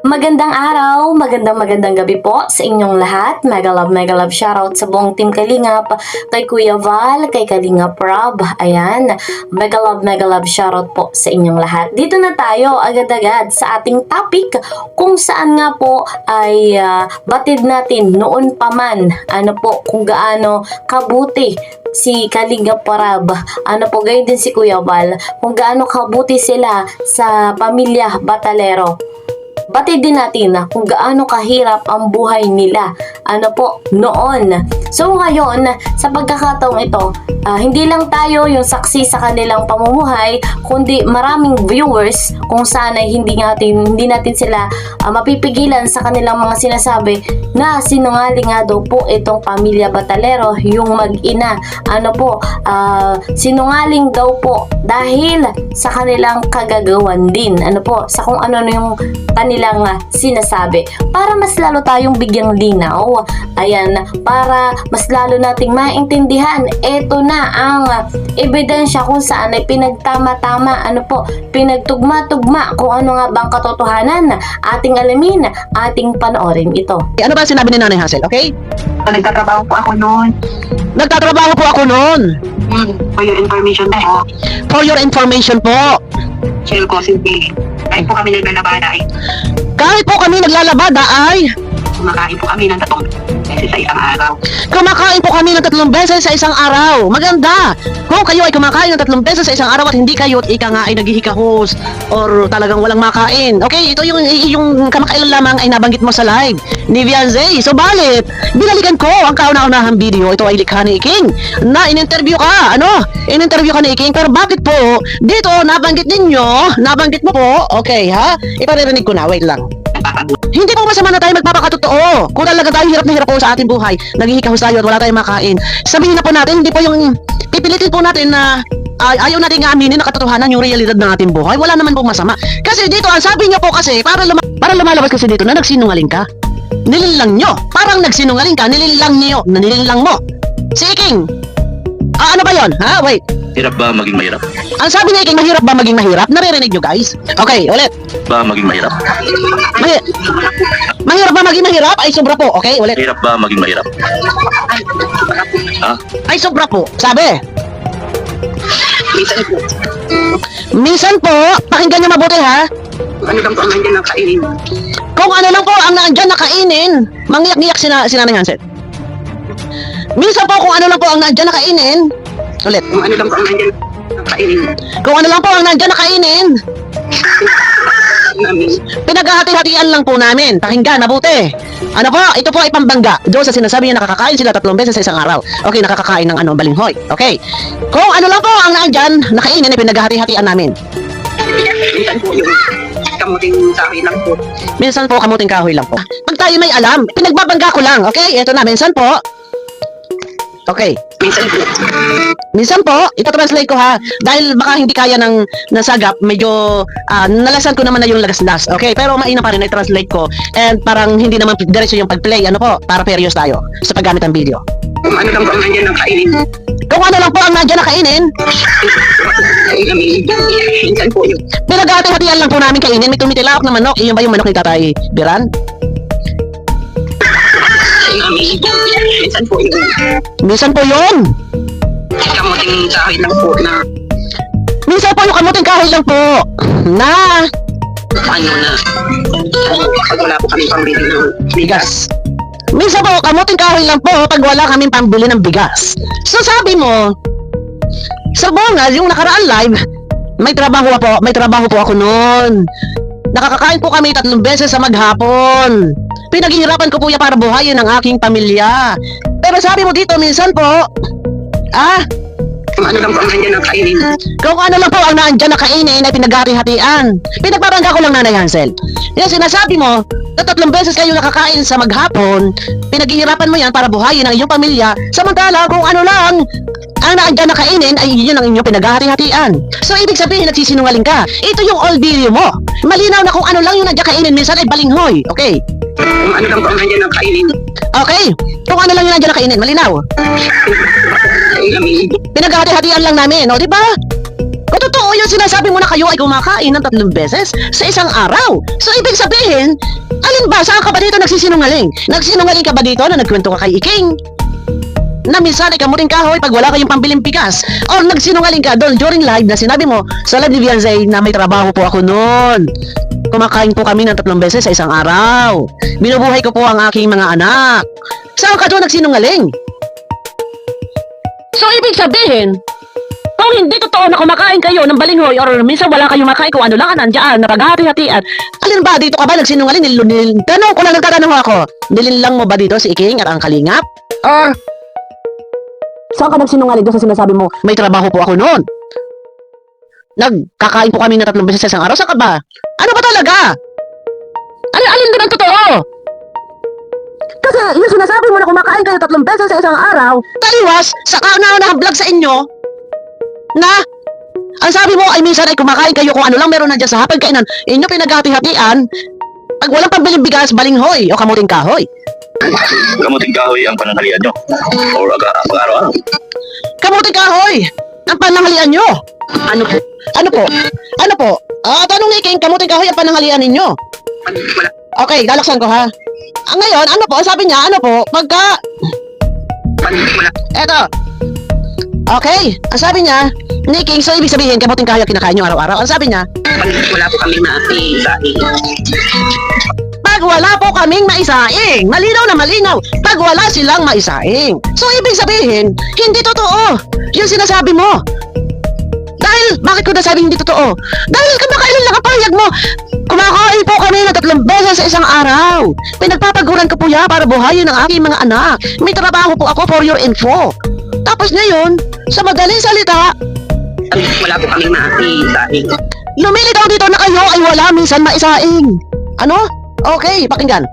Magandang araw, magandang gabi po sa inyong lahat. Mega love shoutout sa buong team Kalingap, kay Kuya Val, kay Kalingap Rob. Ayan, mega love shoutout po sa inyong lahat. Dito na tayo agad-agad sa ating topic kung saan nga po ay batid natin noon pa man kung gaano kabuti si Kalingap Rob, gayon din si Kuya Val, kung gaano kabuti sila sa pamilya Batalero. Batid din natin kung gaano kahirap ang buhay nila noon. So ngayon, sa pagkakataong ito, hindi lang tayo yung saksi sa kanilang pamumuhay, kundi maraming viewers kung saan ay hindi natin sila mapipigilan sa kanilang mga sinasabi na sinungaling nga daw po itong pamilya Batalero, yung mag-ina. Sinungaling daw po dahil sa kanilang kagagawan din. Sa kung ano yung kanilang sinasabi. Para mas lalo tayong bigyang linaw, ayan, para mas lalo nating maintindihan, eto na ang ebidensya kung saan ay pinagtama-tama, pinagtugma-tugma kung ano nga bang katotohanan, ating alamin, ating panoorin ito. Ano ba sinabi ni Nanay Hazel, okay? Nagtatrabaho po ako noon. Nagtatrabaho po ako noon. For your information po. For your information po. Shell ko, simple. Kahit po kami naglalabada Kahit po kami naglalabada ay kumakain po kami ng 3 beses sa isang araw. kumakain po kami ng 3 beses sa isang araw. Maganda. Kung kayo ay kumakain ng 3 beses sa isang araw at hindi kayo ika nga ay naghihikahos or talagang walang makain. Okay, ito yung kamakailan lamang ay nabanggit mo sa live ni Vianze. So balit, binalikan ko ang kauna-unahang video. Ito ay likha ni Iking na in-interview ka. In-interview ka ni Iking. Pero bakit po dito nabanggit mo po, okay ha? Iparirinig ko na, wait lang. Hindi po masama na tayo magpapakatotoo. Kung talaga tayo hirap na hirap po sa ating buhay, naghihikahos tayo at wala tayong makain, sabihin na po natin, hindi po yung pipilitin po natin na ayaw natin nga aminin na katotohanan yung realidad ng ating buhay. Wala naman pong masama. Kasi dito, ang sabi niyo po kasi, para lumalabas kasi dito na nagsinungaling ka. Nililang nyo. Parang nagsinungaling ka, nililang mo. Si Iking, ano ba yun? Ha? Wait. Hirap ba maging mahirap? Ang sabi ni Iking, mahirap ba maging mahirap? Naririnig nyo guys? Okay, ulit. Ba maging mahirap? Mahirap ba maging mahirap? Ay sobra po. Okay, ulit. Hirap ba maging mahirap? Ha? Ay sobra po. Sabi. Minsan po, Minsan po, pakinggan nyo mabuti ha. ano lang po ang nandiyan ng kainin. Kung ano lang po ang naandyan na kainin, mangiyak-ngiyak si Nanay Hazel. Minsan po kung ano lang po ang naandyan na kainin, ulit. Kung ano lang po ang nandiyan ng kainin Kung ano lang po ang naandyan na kainin, namin. pinaghahati-hatian lang po namin. Pakinggan, mabuti. Ano po? Ito po ay pambangga. Doon sa sinasabi niya nakakakain sila 3 beses sa isang araw. Okay, nakakakain ng balinghoy. Okay. Kung ano lang po ang naandyan na kainin, ay pinaghahati-hatian namin. Minsan po yung kamuting sabi lang po. Minsan po kamuting kahoy lang po. Pag tayo may alam, pinagbabangga ko lang. Okay, ito na. Minsan po. Okay. Minsan po, Minsan po, ito-translate ko ha. Dahil baka hindi kaya ng sagap, medyo nalasan ko naman na yung lagas-las. Okay, pero maina pa rin i-translate ko. And parang hindi naman diretso yung pag-play. Para perious tayo sa paggamit ng video. kung ano lang po ang nandiyan ng kainin. Kung ano lang po ang nandiyan na kainin, Ay namin. Minsan po yung pinaghati-hatian lang po namin kainin. May tumitilawak na manok. Iyon ba yung manok ni Tatay Biran? ay namin. Minsan po yung Minsan po yun. kamuting sabi lang po na Minsan po yung kamuting kahoy lang po. Na ano na pag wala po kami pambili ng bigas. Minsan po, kamuting kahoy lang po pag wala kaming pambili ng bigas. So sabi mo, sa Bongas, yung nakaraan live, may trabaho po ako noon. Nakakakain po kami 3 beses sa maghapon. Pinaghihirapan ko po yan para buhayin ang aking pamilya. Pero sabi mo dito, minsan po, kung ano lang po ang nandiyan ng kainin. kung ano lang po ang naandyan na kainin ay pinaghati-hatian. Pinagbarangga ko lang, Nanay Hazel. Yan sinasabi mo, na 3 beses kayo nakakain sa maghapon, pinaghihirapan mo yan para buhayin ang iyong pamilya, samantala kung ano lang ang naandyan na kainin ay yun ang inyong pinaghati-hatian. So ibig sabihin nagsisinungaling ka. Ito yung old video mo. Malinaw na kung ano lang yung naandyan kainin, minsan ay balinghoy. Okay? Kung ano lang po ang nandiyan ng kainin. Okay? Kung ano lang yung naandyan na kainin, malinaw. Ay namin. Pinaghati-hatian lang namin, o di ba? Eh, totoo yung sinasabi mo na kayo ay kumakain ng 3 beses sa isang araw. So, ibig sabihin, alin ba? Saan ka ba dito nagsisinungaling? Nagsinungaling ka ba dito na nagkwento ka kay Iking? Na minsan ay kamuting kahoy pag wala kayong pambiling bigas? Or nagsinungaling ka doon during live na sinabi mo sa live ni Beyonce na may trabaho po ako noon. Kumakain po kami ng 3 beses sa isang araw. Binubuhay ko po ang aking mga anak. Saan ka doon nagsinungaling? So, ibig sabihin, kung hindi totoo na kumakain kayo ng balinghoy or minsan wala kayong makain kung ano lang nandyan na paghati-hatian, alin ba dito ka ba nagsinungaling? Tanong ko lang nagtatanong ako, nilinlang mo ba dito si Iking at ang Kalingap? Or saan ka nagsinungaling doon sa sinasabi mo, may trabaho po ako noon? Nagkakain po kami ng 3 beses sa isang araw, saan ka ba? Ano ba talaga? Alin doon ang totoo? Kasi yung sinasabi mo na kumakain kayo 3 beses sa isang araw, taliwas sa kauna-unahang vlog sa inyo, na ang sabi mo ay minsan ay kumakain kayo kung ano lang meron na dyan sa hapagkainan, inyo pinaghati-hatian, pag walang pambiling bigas, balinghoy o kamuting kahoy. Kamuting kahoy ang pananghalian nyo. Or pang-araw-araw. Kamuting kahoy! Ang pananghalian nyo! Ano po? Ano po? Ano po? Tanong ni King, kamuting kahoy ang pananghalian ninyo. Wala. Okay, lalaksan ko ha. Ngayon, ano po? Sabi niya, ano po? Pagka... Wala. Eto. Okay, ang sabi niya, ni King, so ibig sabihin, kamuting kahoy ang kinakain nyo araw-araw. Ang sabi niya, Wala po kami maisaing. pag wala po kaming maisaing. Malinaw na malinaw. Pag wala silang maisaing. So, ibig sabihin, hindi totoo yung sinasabi mo. Dahil, bakit ko nasabi hindi totoo? Dahil kamakailan lang ang pahayag mo. Kumakain po kami ng 3 beses sa isang araw. Pinagpapaguran ko po yan para buhayin ang aking mga anak. May trabaho po ako for your info. Tapos ngayon, sa madaling salita, Wala po kami maisaing. lumilitaw dito na kayo ay wala minsan maisaing. Ano? Okay, pakinggan.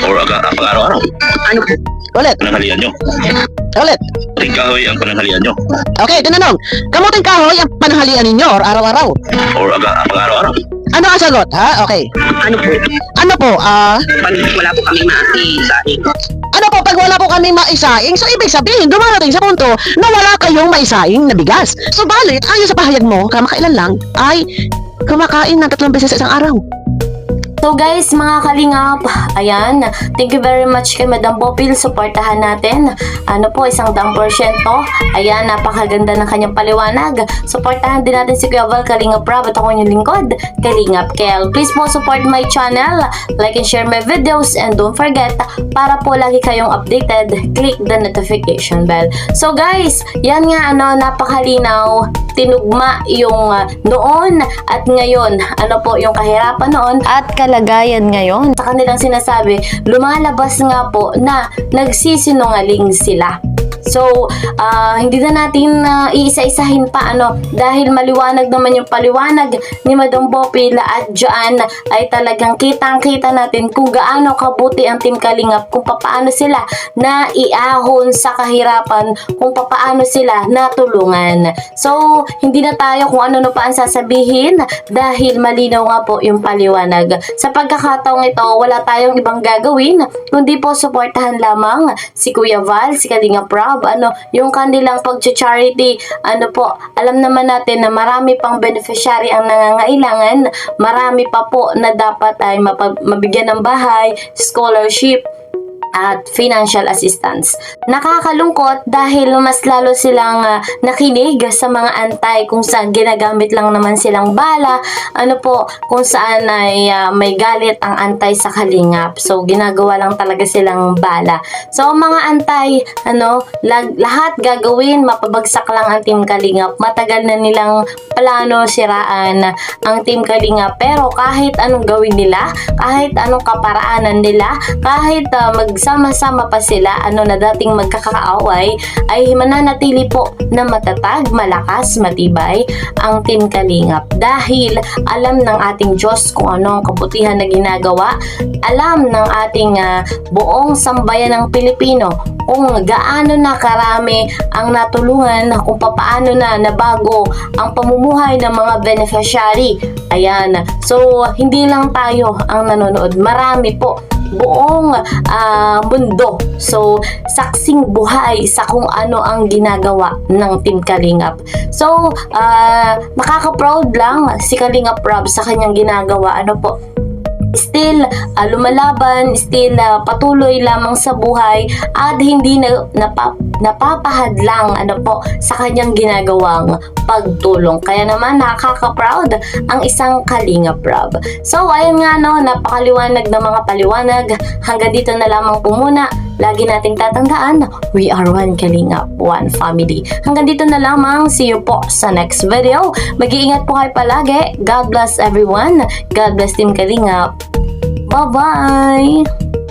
Or pang-araw-araw. Ano po? Ulit, Pananghalian nyo. ulit. Kamuting kahoy ang pananghalian nyo. Okay, tinanong. Kamuting kahoy ang pananghalian ninyo or araw-araw? Or pang-araw-araw. Ano ang sagot, ha? Okay. Ano po? Ano po, Wala po kami maisaing. ano po pag wala po kami maisaing? So, ibig sabihin, dumarating sa punto na wala kayong maisaing na bigas. Subalit, ayon sa pahayag mo, kamakailan lang, ay kumakain ng 3 beses sa isang araw. So guys, mga kalingap, ayan, thank you very much kay Madam Bopil, supportahan natin. Ano po, 100%. Ayan, napakaganda ng kanyang paliwanag. Supportahan din natin si Kuya Val, Kalingap Rob, at ako yung lingkod, Kalingap Kel. Please po support my channel, like and share my videos, and don't forget, para po lagi kayong updated, click the notification bell. So guys, yan nga, napakalinaw, tinugma yung noon at ngayon, ano po yung kahirapan noon at kalagayan ngayon. Sa kanilang sinasabi, lumalabas nga po na nagsisinungaling sila. So, hindi na natin iisa-isahin pa dahil maliwanag naman yung paliwanag ni Madam Bopil at dyan ay talagang kitang-kita natin kung gaano kabuti ang Team Kalingap, kung paano sila na iahon sa kahirapan, kung paano sila natulungan. So, hindi na tayo kung ano pa ang sasabihin dahil malinaw nga po yung paliwanag. Sa pagkakataong ito, wala tayong ibang gagawin kundi po suportahan lamang si Kuya Val, si Kalingap Rob, yung kanilang pag-charity, alam naman natin na marami pang beneficiary ang nangangailangan, marami pa po na dapat ay mabigyan ng bahay, scholarship, at financial assistance. Nakakalungkot dahil mas lalo silang nakinig sa mga antay kung saan ginagamit lang naman silang bala, kung saan ay may galit ang antay sa Kalingap. So, ginagawa lang talaga silang bala. So, mga antay, lahat gagawin, mapabagsak lang ang Team Kalingap. Matagal na nilang plano siraan ang Team Kalingap. Pero kahit anong gawin nila, kahit anong kaparaanan nila, kahit sama-sama pa sila, na dating magkakaaway, ay mananatili po na matatag, malakas, matibay ang Team Kalingap. Dahil alam ng ating Diyos kung ano ang kabutihan na ginagawa, alam ng ating buong sambayan ng Pilipino kung gaano na karami ang natulungan, kung paano na nabago ang pamumuhay ng mga beneficiary. Ayan. So, hindi lang tayo ang nanonood. Marami po buong mundo. So, saksing buhay sa kung ano ang ginagawa ng Team Kalingap. So, nakaka-proud lang si Kalingap Rob sa kanyang ginagawa. Ano po? Still lumalaban, still patuloy lamang sa buhay at hindi napapahadlang sa kanyang ginagawang pagtulong. Kaya naman nakaka-proud ang isang Kalingap Rob. So ayun nga napakaliwanag na mga paliwanag. Hanggang dito na lamang po muna. Lagi nating tatandaan, we are one Kalingap, one family. Hanggang dito na lamang. See you po sa next video. Mag-iingat po kayo palagi. God bless everyone. God bless Team Kalingap. Bye-bye!